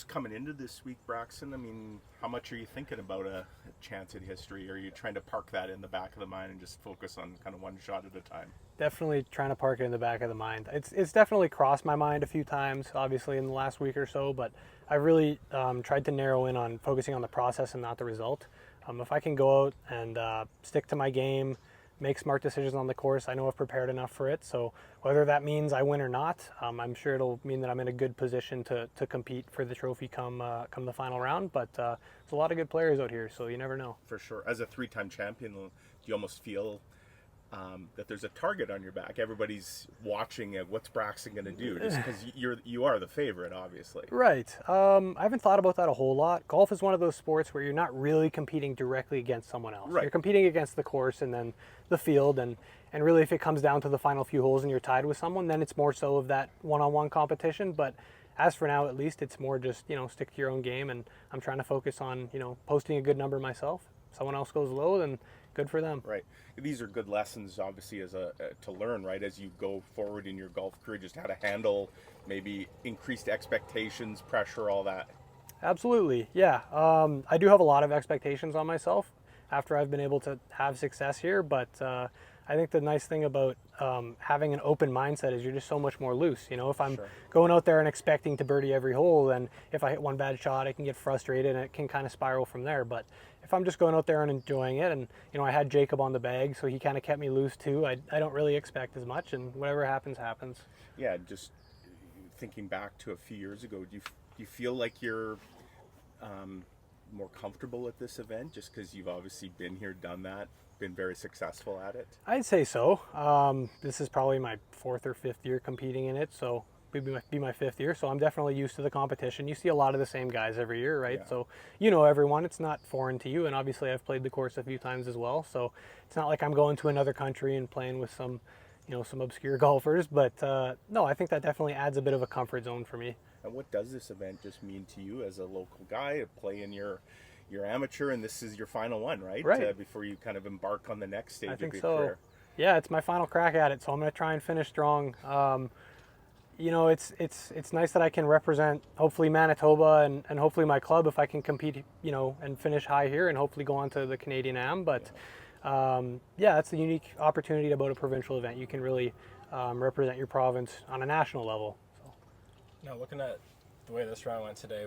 just coming into this week, Braxton, I mean, how much are you thinking about a chance at history? Or are you trying to park that in the back of the mind and just focus on kind of one shot at a time? Definitely trying to park it in the back of the mind. It's definitely crossed my mind a few times, obviously in the last week or so, but I really tried to narrow in on focusing on the process and not the result. If I can go out and stick to my game, make smart decisions on the course, I know I've prepared enough for it. So whether that means I win or not, I'm sure it'll mean that I'm in a good position to compete for the trophy come the final round. But there's a lot of good players out here, so you never know. For sure. As a three-time champion, do you almost feel that there's a target on your back? Everybody's watching what's Braxton going to do, just because you are the favorite, obviously. Right. I haven't thought about that a whole lot. Golf is one of those sports where you're not really competing directly against someone else. Right. You're competing against the course and then the field, and really if it comes down to the final few holes and you're tied with someone, then it's more so of that one-on-one competition. But as for now, at least, it's more just, stick to your own game, and I'm trying to focus on, posting a good number myself. Someone else goes low, then good for them. Right. These are good lessons, obviously, as to learn, right, as you go forward in your golf career, just how to handle maybe increased expectations, pressure, all that. Absolutely, yeah. I do have a lot of expectations on myself after I've been able to have success here, but I think the nice thing about having an open mindset is you're just so much more loose. If I'm going out there and expecting to birdie every hole, then if I hit one bad shot, I can get frustrated and it can kind of spiral from there. But if I'm just going out there and enjoying it, and I had Jacob on the bag, so he kind of kept me loose too. I don't really expect as much, and whatever happens, happens. Yeah, just thinking back to a few years ago, do you feel like you're more comfortable at this event, just because you've obviously been here, done that, been very successful at it? I'd say so. This is probably my 4th or 5th year competing in it, so it'd be my 5th year. So I'm definitely used to the competition. You see a lot of the same guys every year, right? Yeah. So you know everyone. It's not foreign to you, and obviously I've played the course a few times as well. So it's not like I'm going to another country and playing with some obscure golfers. But no, I think that definitely adds a bit of a comfort zone for me. And what does this event just mean to you as a local guy, playing your amateur, and this is your final one, right? Right. Before you kind of embark on the next stage of your so. career. Yeah, it's my final crack at it, so I'm going to try and finish strong. It's nice that I can represent hopefully Manitoba and hopefully my club if I can compete, and finish high here and hopefully go on to the Canadian Am. But it's the unique opportunity about a provincial event. You can really represent your province on a national level. So. Now, looking at the way this round went today,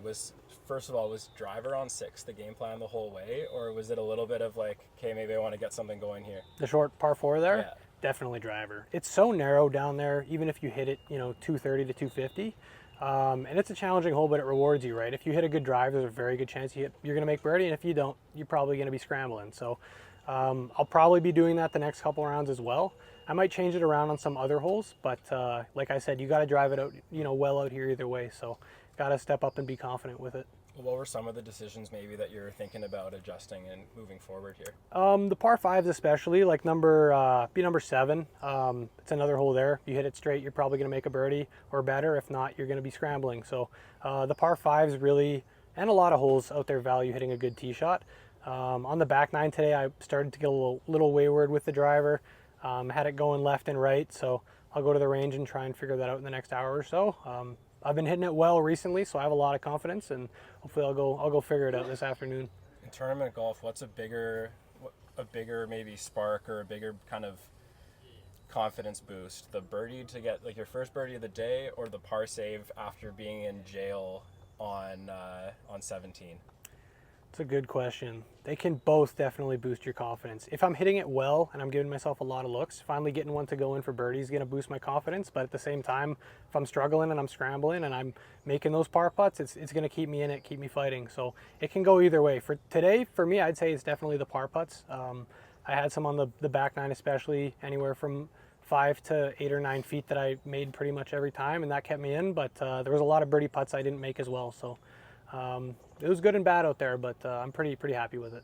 first of all, was driver on 6 the game plan the whole way, or was it a little bit of like, okay, maybe I want to get something going here? The short par 4 there? Yeah. Definitely driver. It's so narrow down there, even if you hit it, 230 to 250. And it's a challenging hole, but it rewards you, right? If you hit a good drive, there's a very good chance you're going to make birdie, and if you don't, you're probably going to be scrambling. So I'll probably be doing that the next couple rounds as well. I might change it around on some other holes, but like I said, you got to drive it out, well out here either way. So got to step up and be confident with it. What were some of the decisions maybe that you're thinking about adjusting and moving forward here? The par 5s especially, like number 7. It's another hole there. You hit it straight, you're probably going to make a birdie or better. If not, you're going to be scrambling. So the par 5s really, and a lot of holes out there value hitting a good tee shot. On the back 9 today, I started to get a little wayward with the driver. Had it going left and right, so I'll go to the range and try and figure that out in the next hour or so. I've been hitting it well recently, so I have a lot of confidence, and hopefully I'll go figure it out this afternoon. In tournament golf, what's a bigger maybe spark or a bigger kind of confidence boost? The birdie to get like your first birdie of the day, or the par save after being in jail on 17? It's a good question. They can both definitely boost your confidence. If I'm hitting it well and I'm giving myself a lot of looks, finally getting one to go in for birdie is going to boost my confidence. But at the same time, if I'm struggling and I'm scrambling and I'm making those par putts, it's going to keep me in it, keep me fighting. So it can go either way. For today, for me, I'd say it's definitely the par putts. I had some on the back 9 especially, anywhere from 5 to 8 or 9 feet that I made pretty much every time, and that kept me in. But there was a lot of birdie putts I didn't make as well. So it was good and bad out there, but I'm pretty happy with it.